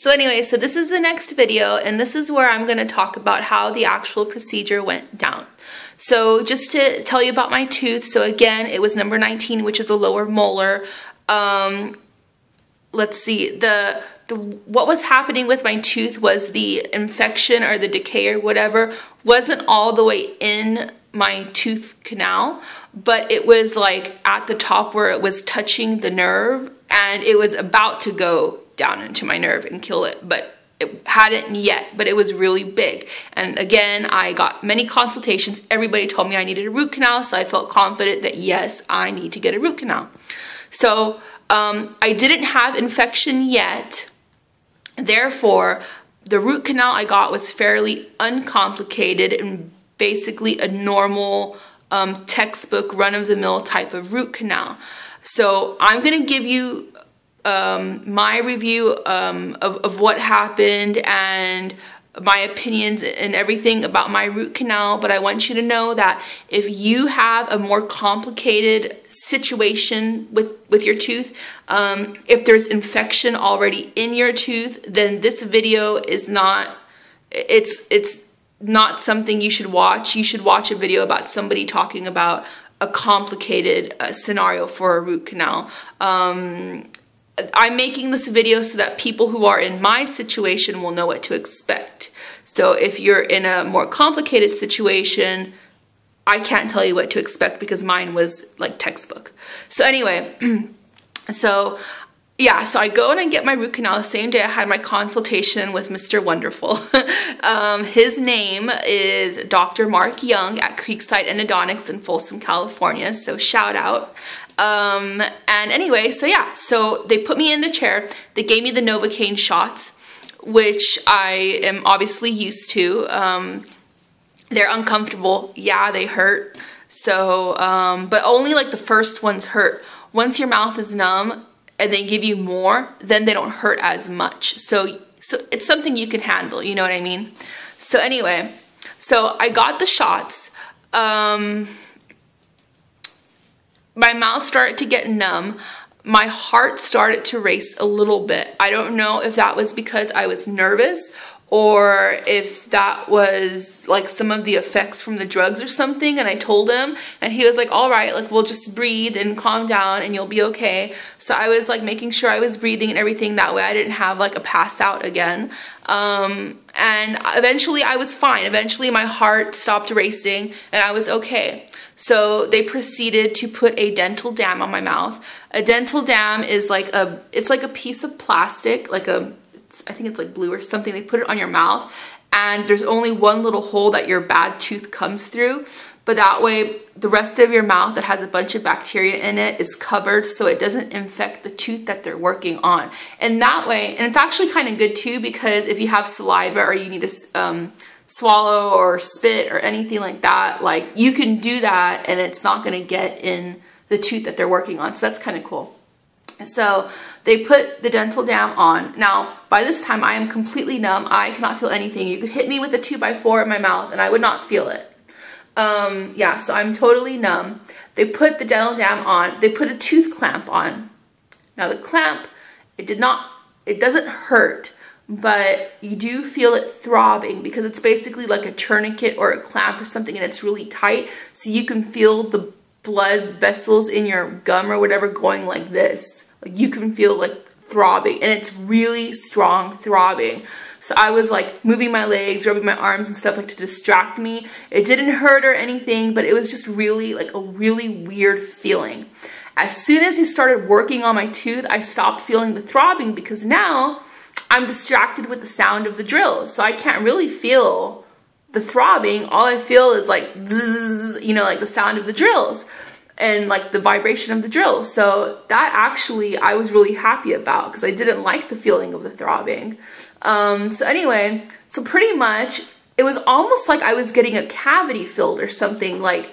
So anyway, so this is the next video, and this is where I'm going to talk about how the actual procedure went down. So just to tell you about my tooth, so again, it was number 19, which is a lower molar. Let's see, what was happening with my tooth was the infection or the decay or whatever wasn't all the way in my tooth canal, but it was like at the top where it was touching the nerve, and it was about to go down into my nerve and kill it, but it hadn't yet, but it was really big. And again, I got many consultations. Everybody told me I needed a root canal, so I felt confident that yes, I need to get a root canal. So I didn't have infection yet. Therefore, the root canal I got was fairly uncomplicated and basically a normal textbook run-of-the-mill type of root canal. So I'm going to give you my review of what happened and my opinions and everything about my root canal, but I want you to know that if you have a more complicated situation with your tooth, if there's infection already in your tooth, then this video is not, it's not something you should watch. You should watch a video about somebody talking about a complicated scenario for a root canal. I'm making this video so that people who are in my situation will know what to expect. So if you're in a more complicated situation, I can't tell you what to expect because mine was like textbook. So anyway, so yeah, so I go and I get my root canal the same day I had my consultation with Mr. Wonderful. His name is Dr. Mark Young at Creekside Endodontics in Folsom, California. So shout out. And anyway, so yeah, so they put me in the chair. They gave me the Novocaine shots, which I am obviously used to. They're uncomfortable. Yeah, they hurt. So, but only like the first ones hurt. Once your mouth is numb and they give you more, then they don't hurt as much. So it's something you can handle, you know what I mean? So anyway, so I got the shots. My mouth started to get numb. My heart started to race a little bit. I don't know if that was because I was nervous or if that was like some of the effects from the drugs or something. And I told him, and he was like, all right, like we'll just breathe and calm down and you'll be okay. So I was like making sure I was breathing and everything. That way I didn't have like a pass out again. And eventually I was fine. Eventually my heart stopped racing and I was okay. So they proceeded to put a dental dam on my mouth. A dental dam is like it's like a piece of plastic, like I think it's like blue or something. They put it on your mouth and there's only one little hole that your bad tooth comes through. But that way the rest of your mouth that has a bunch of bacteria in it is covered so it doesn't infect the tooth that they're working on. And that way, and it's actually kind of good too, because if you have saliva or you need to swallow or spit or anything like that, like you can do that and it's not going to get in the tooth that they're working on. So that's kind of cool. So they put the dental dam on. Now, by this time I am completely numb. I cannot feel anything. You could hit me with a 2x4 in my mouth and I would not feel it. Yeah, so I'm totally numb. They put the dental dam on. They put a tooth clamp on. Now the clamp, it doesn't hurt, but you do feel it throbbing because it's basically like a tourniquet or a clamp or something, and it's really tight, so you can feel the blood vessels in your gum or whatever going like this. Like you can feel like throbbing, and it's really strong throbbing. So I was like moving my legs, rubbing my arms and stuff like to distract me. It didn't hurt or anything, but it was just really like a really weird feeling. As soon as he started working on my tooth, I stopped feeling the throbbing because now I'm distracted with the sound of the drills. So I can't really feel the throbbing. All I feel is like zzz, you know, like the sound of the drills and like the vibration of the drills. So that actually I was really happy about because I didn't like the feeling of the throbbing. So anyway, so pretty much it was almost like I was getting a cavity filled or something. Like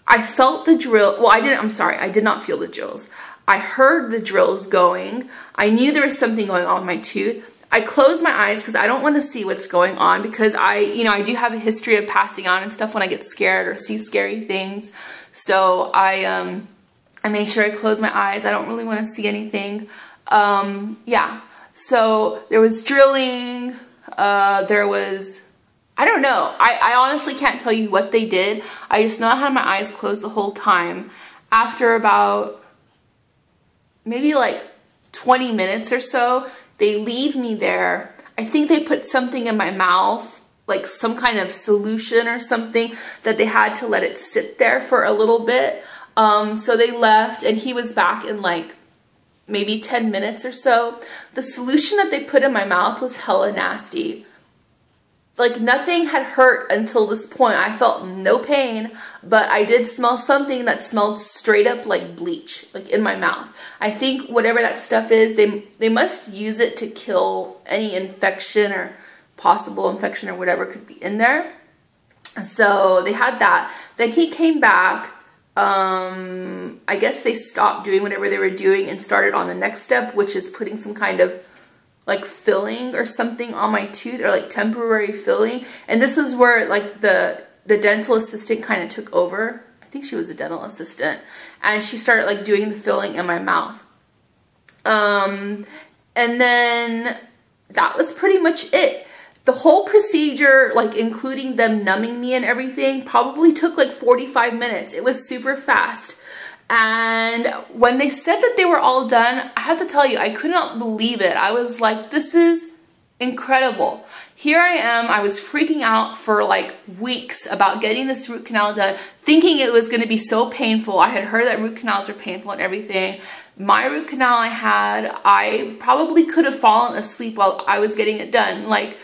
I felt the drill. Well, I did not feel the drills. I heard the drills going. I knew there was something going on with my tooth. I closed my eyes because I don't want to see what's going on because I do have a history of passing on and stuff when I get scared or see scary things. So I made sure I closed my eyes. I don't really want to see anything. Yeah. So there was drilling, there was, I don't know. I honestly can't tell you what they did. I just know I had my eyes closed the whole time. After about maybe like 20 minutes or so, they leave me there. I think they put something in my mouth, like some kind of solution or something, that they had to let it sit there for a little bit. So they left, and he was back in like maybe 10 minutes or so. The solution that they put in my mouth was hella nasty. Like, nothing had hurt until this point. I felt no pain, but I did smell something that smelled straight up like bleach, like in my mouth. I think whatever that stuff is, they must use it to kill any infection or possible infection or whatever could be in there. So they had that. Then he came back. I guess they stopped doing whatever they were doing and started on the next step, which is putting some kind of like filling or something on my tooth, or like temporary filling. And this was where like the dental assistant kind of took over. I think she was a dental assistant, and she started like doing the filling in my mouth. And then that was pretty much it. The whole procedure, like including them numbing me and everything, probably took like 45 minutes. It was super fast. And when they said that they were all done, I have to tell you, I could not believe it. I was like, this is incredible. Here I am. I was freaking out for like weeks about getting this root canal done, thinking it was going to be so painful. I had heard that root canals are painful and everything. My root canal I probably could have fallen asleep while I was getting it done. Like,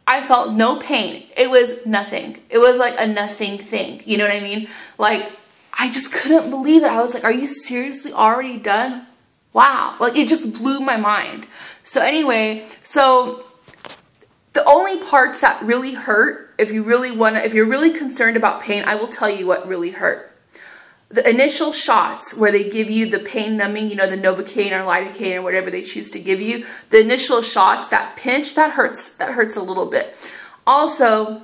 I felt no pain. It was nothing. It was like a nothing thing. You know what I mean? Like, I just couldn't believe it. I was like, are you seriously already done? Wow. Like, it just blew my mind. So anyway, so the only parts that really hurt, if you're really concerned about pain, I will tell you what really hurt. The initial shots where they give you the pain numbing, you know, the Novocaine or lidocaine or whatever they choose to give you, the initial shots, that pinch, that hurts a little bit. Also,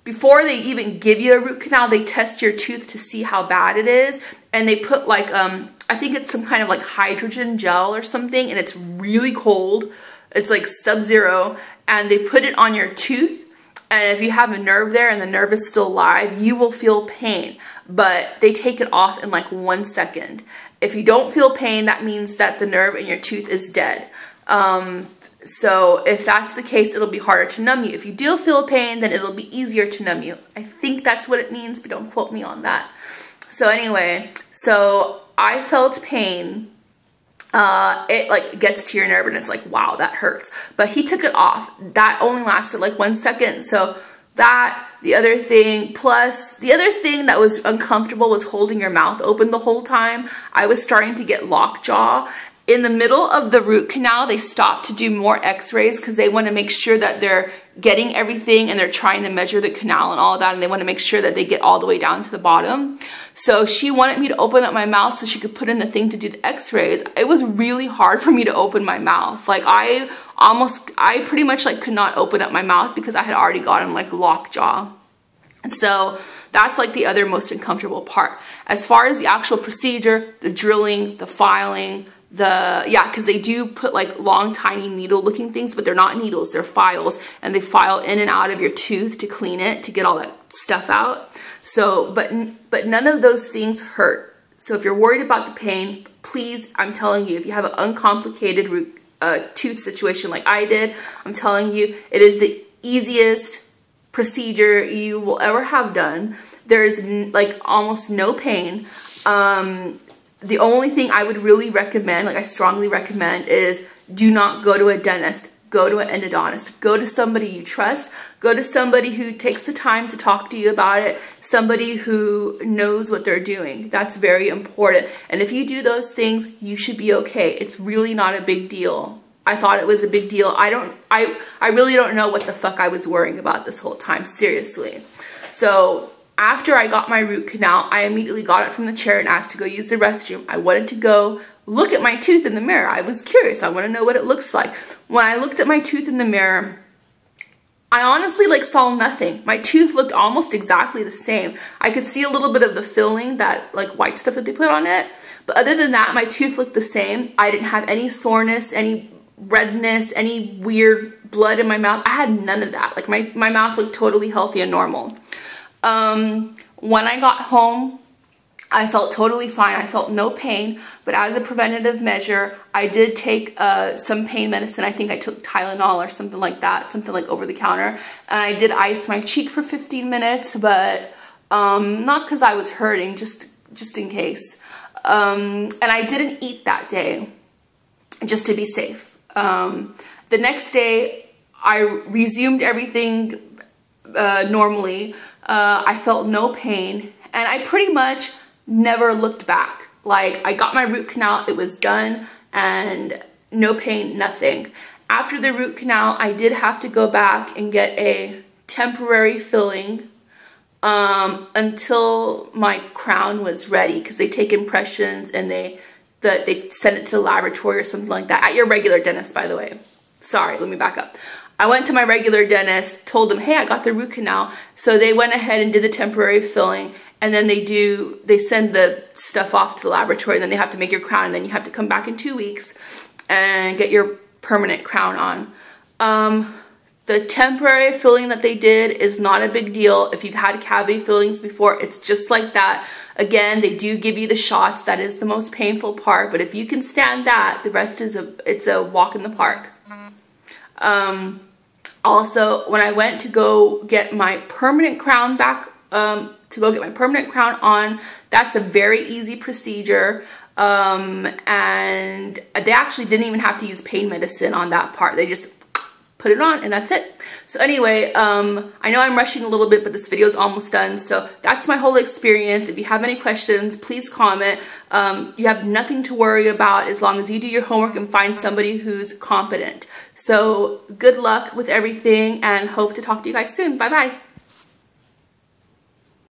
before they even give you a root canal, they test your tooth to see how bad it is. And they put like, I think it's some kind of like hydrogen gel or something, and it's really cold. It's like sub-zero, and they put it on your tooth. And if you have a nerve there and the nerve is still live, you will feel pain. But they take it off in like 1 second. If you don't feel pain, that means that the nerve in your tooth is dead. So if that's the case, it'll be harder to numb you. If you do feel pain, then it'll be easier to numb you. I think that's what it means, but don't quote me on that. So anyway, so I felt pain. It like gets to your nerve and it's like, wow, that hurts. But he took it off. That only lasted like 1 second. So that, the other thing, plus the other thing that was uncomfortable was holding your mouth open the whole time. I was starting to get lockjaw. In the middle of the root canal, they stopped to do more x-rays because they want to make sure that they're getting everything, and they're trying to measure the canal and all of that, and they want to make sure that they get all the way down to the bottom. So she wanted me to open up my mouth so she could put in the thing to do the x-rays. It was really hard for me to open my mouth. Like, I pretty much like could not open up my mouth because I had already gotten like lockjaw. And so that's like the other most uncomfortable part. As far as the actual procedure, the drilling, the filing, because they do put like long, tiny needle looking things, but they're not needles, they're files, and they file in and out of your tooth to clean it, to get all that stuff out. So, but none of those things hurt. So if you're worried about the pain, please, I'm telling you, if you have an uncomplicated tooth situation like I did, I'm telling you, it is the easiest procedure you will ever have done. There's like almost no pain. The only thing I would really recommend, like I strongly recommend, is do not go to a dentist. Go to an endodontist. Go to somebody you trust. Go to somebody who takes the time to talk to you about it. Somebody who knows what they're doing. That's very important. And if you do those things, you should be okay. It's really not a big deal. I thought it was a big deal. I really don't know what the fuck I was worrying about this whole time. Seriously. So after I got my root canal, I immediately got up from the chair and asked to go use the restroom. I wanted to go look at my tooth in the mirror. I was curious. I want to know what it looks like. When I looked at my tooth in the mirror, I honestly like saw nothing. My tooth looked almost exactly the same. I could see a little bit of the filling, that like white stuff that they put on it. But other than that, my tooth looked the same. I didn't have any soreness, any redness, any weird blood in my mouth. I had none of that. Like my mouth looked totally healthy and normal. When I got home, I felt totally fine. I felt no pain, but as a preventative measure, I did take some pain medicine. I think I took Tylenol or something like that, something like over the counter. And I did ice my cheek for 15 minutes, but not because I was hurting, just in case. And I didn't eat that day, just to be safe. The next day, I resumed everything normally. I felt no pain, and I pretty much never looked back. Like, I got my root canal, it was done, and no pain, nothing. After the root canal, I did have to go back and get a temporary filling until my crown was ready, because they take impressions and they send it to the laboratory or something like that, at your regular dentist, by the way. Sorry, let me back up. I went to my regular dentist, told them, hey, I got the root canal. So they went ahead and did the temporary filling, and then they send the stuff off to the laboratory, and then they have to make your crown, and then you have to come back in 2 weeks and get your permanent crown on. The temporary filling that they did is not a big deal. If you've had cavity fillings before, it's just like that. Again, they do give you the shots. That is the most painful part, but if you can stand that, the rest is it's a walk in the park. Also, when I went to go get my permanent crown back, on, that's a very easy procedure. And they actually didn't even have to use pain medicine on that part. They just put it on and that's it. So anyway, I know I'm rushing a little bit, but this video is almost done. So that's my whole experience. If you have any questions, please comment. You have nothing to worry about as long as you do your homework and find somebody who's competent. So good luck with everything, and hope to talk to you guys soon. Bye bye.